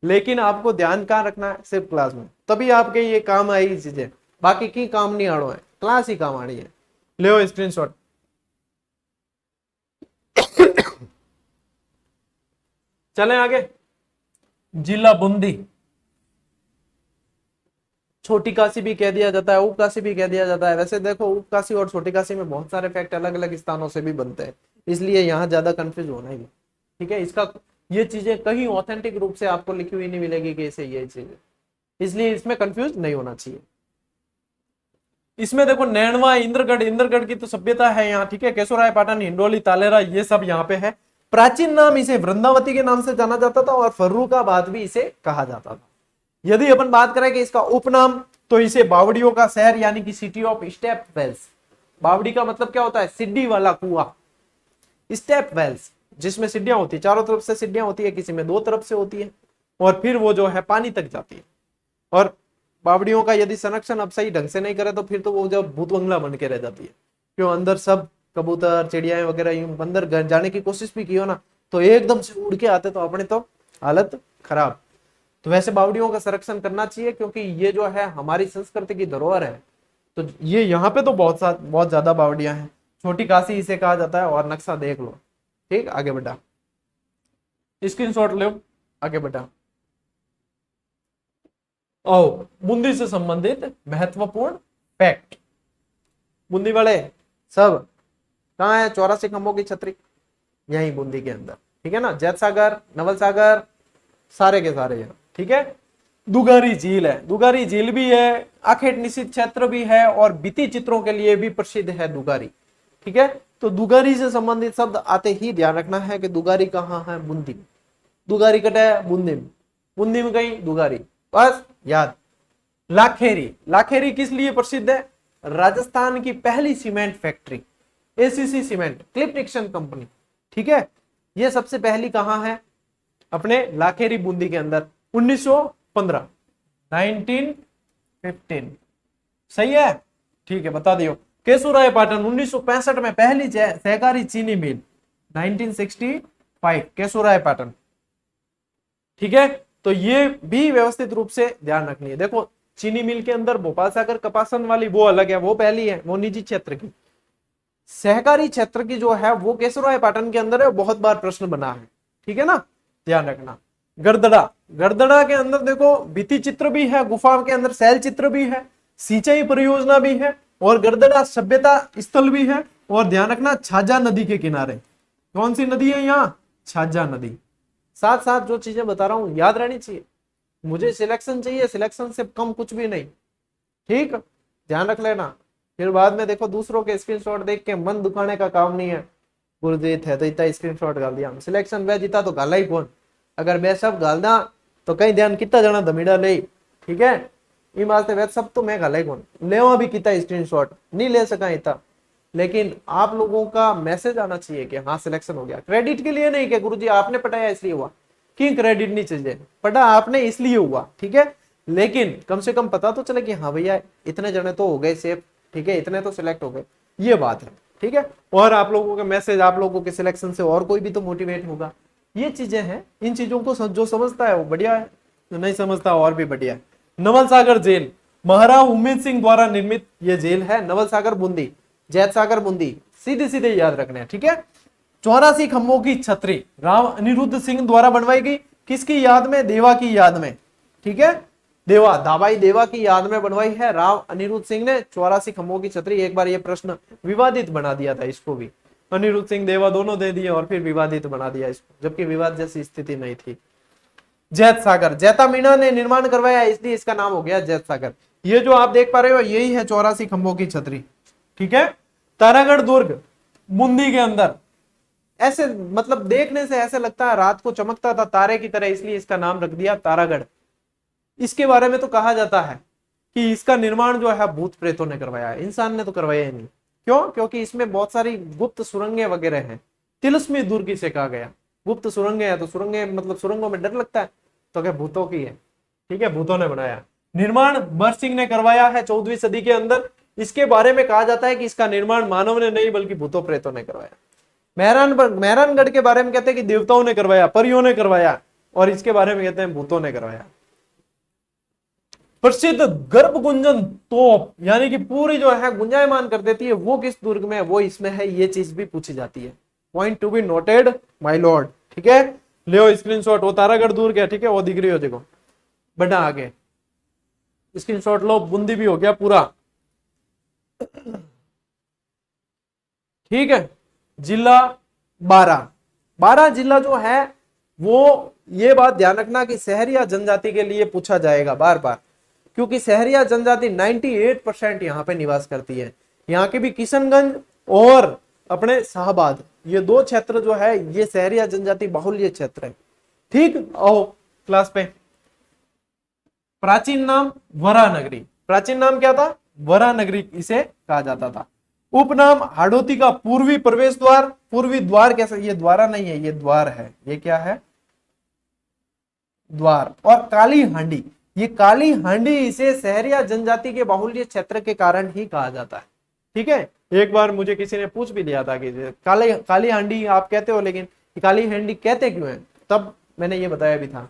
लेकिन आपको ध्यान कहाँ रखना है? सिर्फ क्लास में, तभी आपके ये काम आएगी चीजें, बाकी की काम नहीं आड़ो है, क्लास ही काम आड़ी है। ले स्क्रीनशॉट। चलें आगे, जिला बूंदी, छोटी काशी भी कह दिया जाता है, उप काशी भी कह दिया जाता है। वैसे देखो उप काशी और छोटी काशी में बहुत सारे फैक्ट अलग अलग स्थानों से भी बनते हैं, इसलिए यहाँ ज्यादा कंफ्यूज होना ही, ठीक है। इसका ये चीजें कहीं ऑथेंटिक रूप से आपको लिखी हुई नहीं मिलेगी कि इसे ये चीज, इसलिए इसमें कंफ्यूज नहीं होना चाहिए। इसमें देखो नैनवा, इंद्रगढ़, इंद्रगढ़ की तो सभ्यता है यहाँ, ठीक है। केशोराय पाटन, हिंडोली, तालेरा, ये सब यहाँ पे है। प्राचीन नाम इसे वृंदावती के नाम से जाना जाता था और फर्रुखाबाद भी इसे कहा जाता था। यदि अपन बात करें कि इसका उपनाम, तो इसे बावड़ियों का शहर यानी कि सिटी ऑफ स्टेप वेल्स, बावड़ी का मतलब क्या होता है? सिड्डी वाला कुआं। स्टेप वेल्स जिसमें सीढ़ियां होती है, चारों तरफ से सीढ़ियां होती है, किसी में 2 तरफ से होती है, और फिर वो जो है पानी तक जाती है। और बावड़ियों का यदि संरक्षण अब सही ढंग से नहीं करे तो फिर तो वो जब भूत बंगला बन के रह जाती है, क्यों अंदर सब कबूतर चिड़िया वगैरह यूं अंदर जाने की कोशिश भी की हो ना तो एकदम से उड़ के आते तो अपने तो हालत खराब। तो वैसे बावड़ियों का संरक्षण करना चाहिए, क्योंकि ये जो है हमारी संस्कृति की धरोहर है। तो ये यहाँ पे तो बहुत ज्यादा बावड़ियां हैं। छोटी काशी इसे कहा जाता है, और नक्शा देख लो, ठीक। आगे बढ़ा, स्क्रीनशॉट लो, आगे बढ़ा। ओ, बूंदी से संबंधित महत्वपूर्ण फैक्ट। बूंदी वाले सब कहाँ है? 84 खंभों की छतरी यही बूंदी के अंदर, ठीक है ना। जैत सागर, नवल सागर, सारे के सारे यहाँ, ठीक है। दुगारी झील है, दुगारी झील भी है, आखेट निषिद्ध क्षेत्र भी है, और भित्ति चित्रों के लिए भी प्रसिद्ध है दुगारी, ठीक है। तो दुगारी से संबंधित शब्द आते ही ध्यान रखना है कि दुगारी कहाँ है? बूंदी में। दुगारी कटा है बूंदी में, बूंदी में कहीं दुगारी, बस याद। लाखेरी, लाखेरी किस लिए प्रसिद्ध है? राजस्थान की पहली cement factory, ACC cement, clip Nixon company, ठीक है। ये सबसे पहली कहां है? अपने लाखेरी बूंदी के अंदर 1915, 15 सही है, ठीक है, बता दियो। केशुराय पाटन 1965 में पहली सहकारी चीनी मिल, 1965 केशुराय पाटन, ठीक है। तो ये भी व्यवस्थित रूप से ध्यान रखनी है। देखो चीनी मिल के अंदर भोपाल सागर कपासन वाली वो अलग है, वो पहली है, वो निजी क्षेत्र की। सहकारी क्षेत्र की जो है वो केशुराय पाटन के अंदर है, बहुत बार प्रश्न बना है, ठीक है ना, ध्यान रखना। गड़दड़ा, गड़दड़ा के अंदर देखो भित्ति चित्र भी है, गुफा के अंदर शैल चित्र भी है, सिंचाई परियोजना भी है, और गड़दड़ा सभ्यता स्थल भी है। और ध्यान रखना छाजा नदी के किनारे, कौन सी नदी है यहाँ, छाजा नदी। साथ साथ जो चीजें बता रहा हूं याद रहनी चाहिए, मुझे सिलेक्शन चाहिए, सिलेक्शन से कम कुछ भी नहीं, ठीक, ध्यान रख लेना। फिर बाद में देखो दूसरों के स्क्रीनशॉट देख के मन दुखाने का काम नहीं है, गुरजीत है तो इतना स्क्रीनशॉट डाल दिया, सिलेक्शन वे जीता तो गाला ही कौन, अगर मैं सब गालदा तो कहीं ध्यान कितना जाना धमीड़ा ले, ठीक है, ये वास्ते वे सब तो मैं गाला ही कौन ले भी कितना स्क्रीनशॉट नहीं ले सका इतना, लेकिन आप लोगों का मैसेज आना चाहिए कि हाँ सिलेक्शन हो गया। क्रेडिट के लिए नहीं कि गुरुजी आपने पढ़ाया इसलिए हुआ, क्यों क्रेडिट नहीं चाहिए, पढ़ा आपने इसलिए हुआ, ठीक है, लेकिन कम से कम पता तो चले कि हाँ भैया इतने जने तो हो गए सेफ, ठीक है, इतने तो सिलेक्ट हो गए, ये बात है, ठीक है। और आप लोगों का मैसेज, आप लोगों के सिलेक्शन से और कोई भी तो मोटिवेट होगा, ये चीजें हैं। इन चीजों को जो समझता है वो बढ़िया है, जो नहीं समझता और भी बढ़िया है। नवल सागर जेल महाराणा उमेद सिंह द्वारा निर्मित ये जेल है, नवल सागर बूंदी, जैत सागर बूंदी, सीधे सीधे याद रखना है, ठीक है। 84 खंभों की छतरी राम अनिरुद्ध सिंह द्वारा बनवाई गई, किसकी याद में, देवा की याद में, ठीक है, देवा दाबाई देवा की याद में बनवाई है राम अनिरुद्ध सिंह ने 84 खंभों की छतरी। एक बार ये प्रश्न विवादित बना दिया था, इसको भी अनिरुद्ध सिंह देवा दोनों दे दिए और फिर विवादित बना दिया इसको, जबकि विवाद जैसी स्थिति नहीं थी। जैत सागर जैता मीना ने निर्माण करवाया, इसलिए इसका नाम हो गया जैत सागर। ये जो आप देख पा रहे हो यही है 84 खंभों की छतरी, ठीक है। तारागढ़ दुर्ग बूंदी के अंदर, ऐसे मतलब देखने से ऐसे लगता है रात को चमकता था तारे की तरह, इसलिए इसका नाम रख दिया तारागढ़। इसके बारे में तो कहा जाता है कि इसका निर्माण जो है भूत प्रेतों ने करवाया है, इंसान ने तो करवाया ही नहीं। क्यों? क्योंकि इसमें बहुत सारी गुप्त सुरंगें वगैरह हैं, तिलस्मी दुर्ग से कहा गया। गुप्त सुरंगें हैं तो सुरंगें मतलब सुरंगों में डर लगता है, तो क्या भूतों की है, ठीक है, भूतों ने बनाया। निर्माण बर सिंह ने करवाया है 14वीं सदी के अंदर। इसके बारे में कहा जाता है कि इसका निर्माण मानव ने नहीं बल्कि भूतों प्रेतों ने करवाया। मेहरानगढ़ के बारे में कहते हैं कि देवताओं ने करवाया, परियों ने करवाया, और इसके बारे में कहते हैं भूतों ने करवाया। प्रसिद्ध गर्भ गुंजन तोप यानी कि पूरी जो है गुंजायमान कर देती है, वो किस दुर्ग में है, वो इसमें है, ये चीज भी पूछी जाती है। Point to be noted my Lord, ठीक है, ले स्क्रीनशॉट। वो तारागढ़ दुर्ग है, ठीक है, वो दिख रही हो देखो, बढ़ा आगे स्क्रीनशॉट लो। बूंदी भी हो गया पूरा, ठीक है। जिला 12 जिला जो है वो, ये बात ध्यान रखना कि शहरिया जनजाति के लिए पूछा जाएगा बार बार, क्योंकि शहरिया जनजाति 98% यहाँ पे निवास करती है। यहाँ के भी किशनगंज और अपने शाहबाद, ये दो क्षेत्र जो है ये शहरिया जनजाति बाहुल्य क्षेत्र है, ठीक। आओ क्लास पे। प्राचीन नाम वरानगरी, प्राचीन नाम क्या था, वरानगरी इसे कहा जाता था। उपनाम हाड़ौती का पूर्वी प्रवेश द्वार, पूर्वी द्वार कैसे, ये द्वारा नहीं है, ये द्वार है, ये क्या है, द्वार। और काली हांडी, ये काली हांडी इसे शहरिया जनजाति के बाहुल्य क्षेत्र के कारण ही कहा जाता है, ठीक है। एक बार मुझे किसी ने पूछ भी लिया था कि काली हांडी आप कहते हो, लेकिन काली हांडी कहते क्यों है, तब मैंने ये बताया भी था,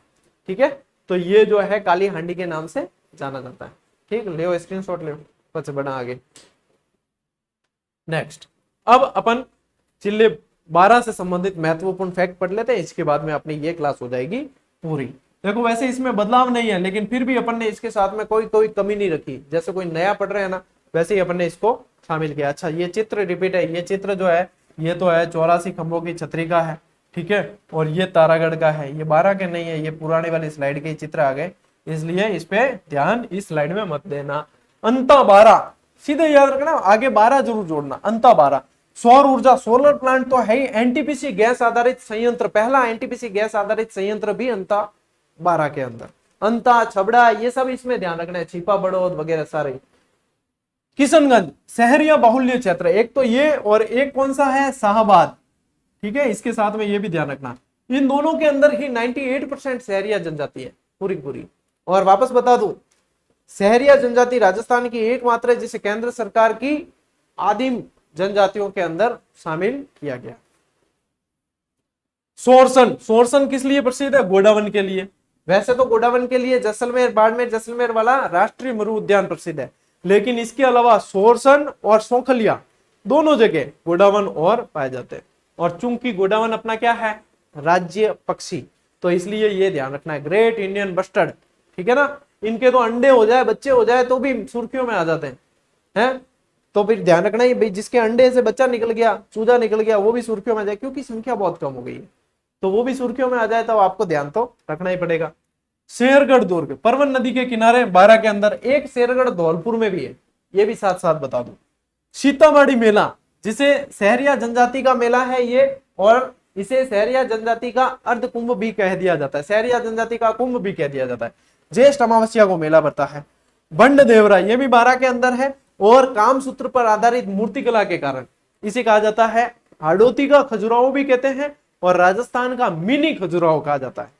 ठीक है। तो ये जो है काली हांडी के नाम से जाना जाता है, ठीक। ले स्क्रीनशॉट ले, बच्चे बढ़ा आगे। नेक्स्ट, अब अपन जिले 12 से संबंधित महत्वपूर्ण फैक्ट पढ़ लेते हैं, इसके बाद में अपनी ये क्लास हो जाएगी पूरी। देखो वैसे इसमें बदलाव नहीं है, लेकिन फिर भी अपन ने इसके साथ में कोई कमी नहीं रखी, जैसे कोई नया पढ़ रहे हैं ना वैसे ही अपन ने इसको शामिल किया। अच्छा, ये चित्र रिपीट है, ये चित्र जो है ये तो है 84 खंभों की छतरी का है, ठीक है, और ये तारागढ़ का है, ये 12 के नहीं है, ये पुराने वाली स्लाइड के चित्र आ गए, इसलिए इस पे ध्यान इस स्लाइड में मत देना। अंता 12 सीधे याद रखना, आगे 12 जरूर जोड़ना, अंता 12। सौर ऊर्जा, सोलर प्लांट तो है ही, एनटीपीसी गैस आधारित संयंत्र, पहला एनटीपीसी गैस आधारित संयंत्र भी अंता 12 के अंदर। अंता, छबड़ा, ये सब इसमें ध्यान रखना है, छिपा बड़ौद वगैरह सारे। किशनगंज शहरिया बाहुल्य क्षेत्र, एक तो ये और एक कौन सा है, शाहबाद, ठीक है, इसके साथ में ये भी ध्यान रखना। इन दोनों के अंदर ही 98% शहरिया जनजाति है पूरी पूरी। और वापस बता दूं, सहरिया जनजाति राजस्थान की एकमात्र है जिसे केंद्र सरकार की आदिम जनजातियों के अंदर शामिल किया गया। सोरसन, सोरसन किस लिए प्रसिद्ध है? गोडावन के लिए। वैसे तो गोडावन के लिए जैसलमेर, बाड़मेर, जैसलमेर वाला राष्ट्रीय मरु उद्यान प्रसिद्ध है, लेकिन इसके अलावा सोरसन और सौखलिया दोनों जगह गोडावन और पाए जाते हैं। और चूंकि गोडावन अपना क्या है? राज्य पक्षी, तो इसलिए ये ध्यान रखना है। ग्रेट इंडियन बस्टर्ड, ठीक है ना, इनके तो अंडे हो जाए, बच्चे हो जाए तो भी सुर्खियों में आ जाते हैं। तो फिर ध्यान रखना ही भाई, जिसके अंडे से बच्चा निकल गया, चूजा निकल गया, वो भी सुर्खियों में आ जाए, क्योंकि संख्या बहुत कम हो गई है, तो वो भी सुर्खियों में आ जाए तो आपको ध्यान तो रखना ही पड़ेगा। शेरगढ़ दुर्ग परवन नदी के किनारे 12 के अंदर, एक शेरगढ़ धौलपुर में भी है, ये भी साथ साथ बता दूं। सीतामढ़ी मेला, जिसे सहरिया जनजाति का मेला है ये, और इसे सहरिया जनजाति का अर्ध कुंभ भी कह दिया जाता है, सहरिया जनजाति का कुंभ भी कह दिया जाता है। ज्येष्ठ अमावस्या को मेला पड़ता है। बंड देवरा, ये भी 12 के अंदर है, और कामसूत्र पर आधारित मूर्तिकला के कारण इसे कहा जाता है हाड़ौती का खजुराहो भी कहते हैं, और राजस्थान का मिनी खजुराहो कहा जाता है।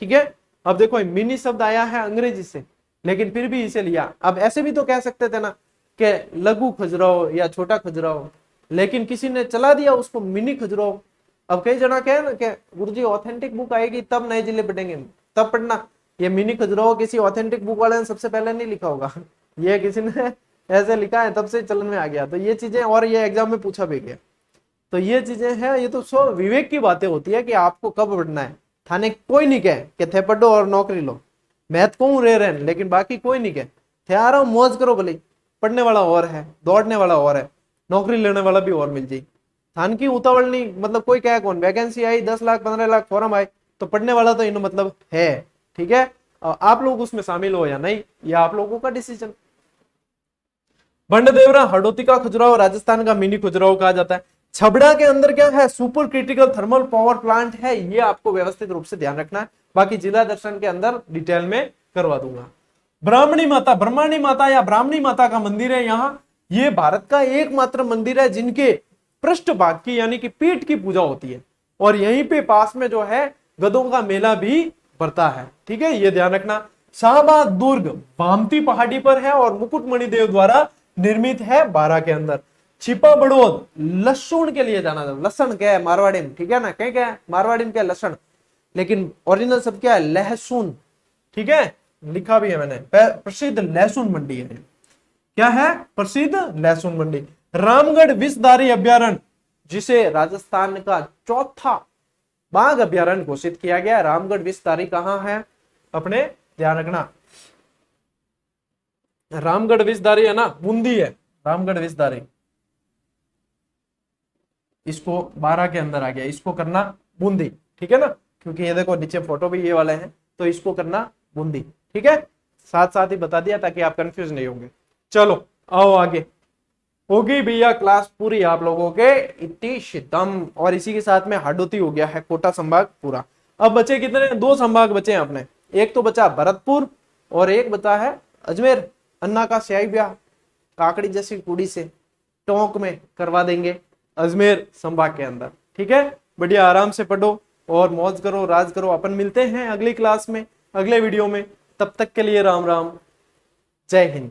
ठीक है, अब देखो मिनी शब्द आया है अंग्रेजी से, लेकिन फिर भी इसे लिया। अब ऐसे भी तो कह सकते थे ना कि लघु खजुराहो या छोटा खजुराहो, लेकिन किसी ने चला दिया उसको मिनी खजुराहो। अब कई जना कहे ना कि गुरुजी ऑथेंटिक बुक आएगी तब नए जिले पढ़ेंगे, तब पढ़ना। ये मिनी खजुराहो किसी ऑथेंटिक बुक वाले ने सबसे पहले नहीं लिखा होगा, ये किसी ने ऐसे लिखा है तब से चलन में आ गया। तो ये चीजें, और ये एग्जाम में पूछा भी गया, तो ये चीजें हैं। ये तो सो विवेक की बातें होती है कि आपको कब पढ़ना है। थाने कोई नहीं कहे कि थे पढ़ो और नौकरी लो, मैथ को रे रहे, लेकिन बाकी कोई नहीं कहे थे आ रहा हूं मौज करो भले। पढ़ने वाला और है, दौड़ने वाला और है, नौकरी लेने वाला भी और मिल जाए। थान की उतावल नहीं, मतलब कोई कहे कौन, वैकेंसी आई 10 लाख 15 लाख फॉर्म आए, तो पढ़ने वाला तो इन मतलब है। ठीक है, आप लोग उसमें शामिल हो या नहीं, ये आप लोगों का डिसीजन। बंडदेवरा हाड़ौती का खजुराहो राजस्थान का मिनी खजुराहो कहा जाता है। छबड़ा के अंदर क्या है? Super critical thermal power plant है, ये आपको व्यवस्थित रूप से ध्यान रखना है। बाकी जिला दर्शन के अंदर डिटेल में करवा दूंगा। ब्राह्मणी माता, ब्रह्मणी माता या ब्राह्मणी माता का मंदिर है यहाँ। ये भारत का एकमात्र मंदिर है जिनके पृष्ठ भाग की यानी कि पीठ की पूजा होती है, और यहीं पे पास में जो है गधों का मेला भी पड़ता है। ठीक है, ये ध्यान रखना। शाहबाद दुर्ग भामती पहाड़ी पर है और मुकुटमणि देव द्वारा निर्मित है 12 के अंदर। छिपा बड़ौद लहसुन के लिए जाना जाता, लहसुन क्या है मारवाड़ी में, ठीक है ना, क्या है मारवाड़ी में क्या लहसुन, लेकिन ओरिजिनल शब्द क्या है? लहसुन। ठीक है, लिखा भी है मैंने, प्रसिद्ध लहसुन मंडी है। क्या है? प्रसिद्ध लहसुन मंडी। रामगढ़ विषधारी अभ्यारण्य, जिसे राजस्थान का चौथा बाघ अभ्यारण्य घोषित किया गया। रामगढ़ विषधारी कहां है? अपने ध्यान रखना, रामगढ़ विषधारी है ना, बूंदी है रामगढ़ विषधारी। इसको 12 के अंदर आ गया, इसको करना बूंदी। ठीक है ना, क्योंकि ये देखो नीचे फोटो भी ये वाले हैं, तो इसको करना बूंदी। ठीक है, साथ साथ ही बता दिया ताकि आप कंफ्यूज नहीं होंगे। चलो आओ आगे, होगी भैया क्लास पूरी आप लोगों के इतनी शिदम, और इसी के साथ में हाड़ौती हो गया है कोटा संभाग पूरा। अब बचे कितने? 2 संभाग बचे हैं अपने। एक तो बचा भरतपुर और एक बचा है अजमेर। अन्ना का स्याही ब्याह काकड़ी जैसी कुड़ी से टोंक में करवा देंगे अजमेर संभाग के अंदर। ठीक है, बढ़िया आराम से पढ़ो और मौज करो, राज करो। अपन मिलते हैं अगली क्लास में, अगले वीडियो में। तब तक के लिए राम राम, जय हिंद।